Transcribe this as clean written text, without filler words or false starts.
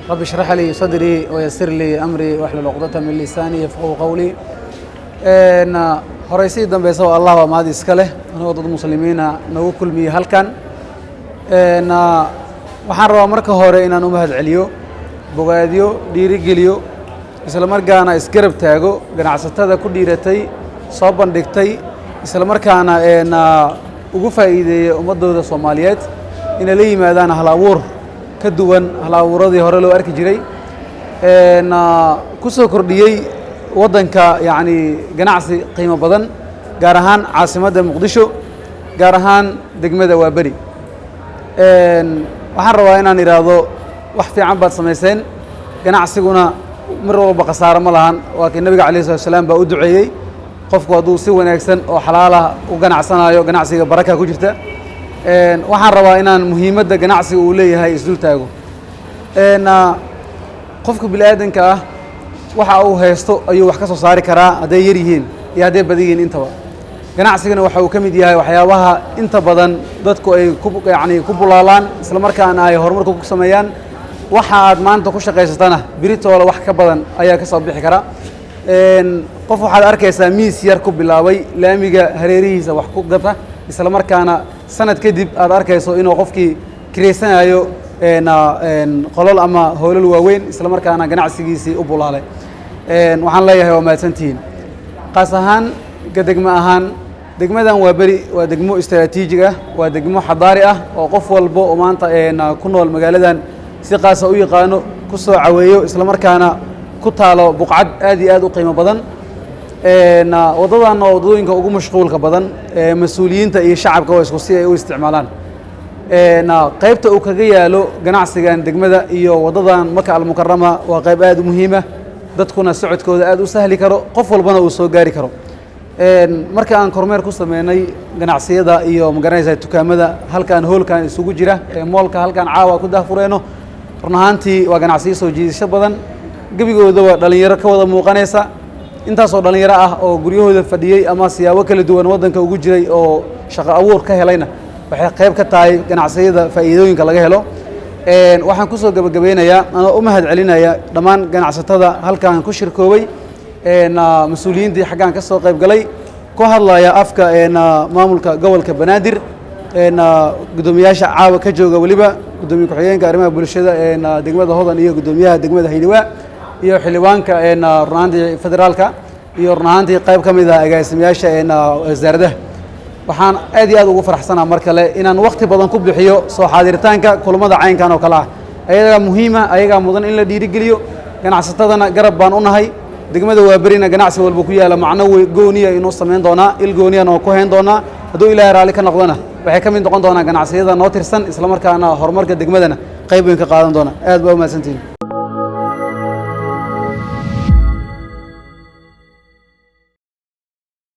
رب اشرح لي صدري ويسر لي أمري واحلل عقدة من لساني يفقهوا قولي. إن هريسي دنبيسو الله ما هذه إسكاله أنا وضد المسلمين نوكل مي هالكان إن waxaan rabaa marka hore inaan u mahad celiyo bogaadiyo dhiirigeliyo isla markaana isgarab taago ganacsatada ku dhiiratay soo bandhigtay isla markaana ugu faa'iideeyay ummadooda Soomaaliyeed inay la yimaadaan hal abuur ka duwan hal abuuradii hore loo arki jiray ku soo kordhiyay wadanka yaani ganacsi qiimo badan gaar ahaan caasimadda Muqdisho gaar ahaan degmada Waabari waxaan rabaa inaan iraado wax fiican baad sameyseen ganacsiguna mar walba qasaaro ma lahan waa kii nabiga kaleey salaam baa u duceeyay qofku haduu si wanaagsan oo xalaal ah u ganacsanayo ganacsiga baraka ku jirta waxaan rabaa inaan muhiimadda ganacsiga uu leeyahay isdul taago qofku bilaadanka ah waxa uu haysto ayuu wax ka soo saari karaa haday yar yihiin iyo haday badiyiin intaba ganacsigana waxa uu kamid yahay waxyaabaha inta badan dadku ay ku bulaalaan isla markaana ay horumar ku sameeyaan waxa aad maanta ku shaqeysatana biritoola wax ka badan ayaa ka soo bixi kara qof waxaad arkaysaa miis yar ku bilaabay laamiga hareerihiisa wax ku gata isla markaana sanad kadib aad arkayso inuu qofkii kireysanayo qolol ama howlal waaweyn isla markaana ganacsigiisii u bulaalay waxaan leeyahay waa mahadsantihiin qaas ahaan degmo ahaan degmadan Waabari waa degmo istiraatiiji ah waa degmo xadaari ah oo qof walba oo maanta ku nool magaaladan si qaas ah u yaqaano ku soo caweeyo isla markaana ku taalo buqcad aad iyo aad u qiimo badan wadadan oo wadooyinka ugu mashquulka badan mas'uuliyiinta iyo shacabka oo isku si ay u isticmaalaan qaybta uu kaga yaalo ganacsigan degmada iyo wadadan Maka al-Mukarrama waa qayb aad u muhiim ah dadkuna socodkooda aad u sahli karo qof walbana uu soo gaari karo marka aan kormeer ku sameynay ganacsiyada iyo magaranaysa dukaamada halkaan hoolkan isugu jira moolka halkaan caawa ku daahfureeno runaantii waa ganacsiyo soo jiidasho badan gabigooda waa dhalinyaro ka wada muuqanaysa intaas oo dhalinyaro ah oo guryahooda fadhiyay ama siyaabo kala duwan wadanka ugu jiray oo shaqo abuur ka helayna waxay qayb ka tahay ganacsiyada faa'iidooyinka laga helo waxaan ku soo gabagabeynayaa anoo u mahad celinaya dhammaan ganacsatada halkaan ku shirkoobay mas'uuliyiintii xaggan ka soo qayb galay ku hadlaya afka maamulka gobolka Banaadir gudoomiyaasha caawa ka jooga waliba gudoomiye ku-xigeenka arrimaha bulshada degmada Hodan iyo gudoomiyaha degmada Hiirwaa iyo xildhibaanka runaantii federaalka iyo runaantii qayb kamid ah agaasimayaasha wasaaradaha waxaan aad iyo aad ugu faraxsanahay mar kale inaan waqti badan ku bixiyo soo xaadiritaanka kulamada caynkan oo kala ah ayaga muhiim ah ayaga mudan in la dhiirigeliyo ganacsatadana garab baan u nahay degmada Waabarina ganacsi walba ku yaala macno gooniya inuu sameyn doona il gooniya oo ku hayn doona haduu Ilaahay raali ka noqdana waxay ka mid noqon doonaa ganacsiyada noo tirsan isla markaana horumarka degmadana qayb weyn ka qaadan doona aad baa u mahadsantiin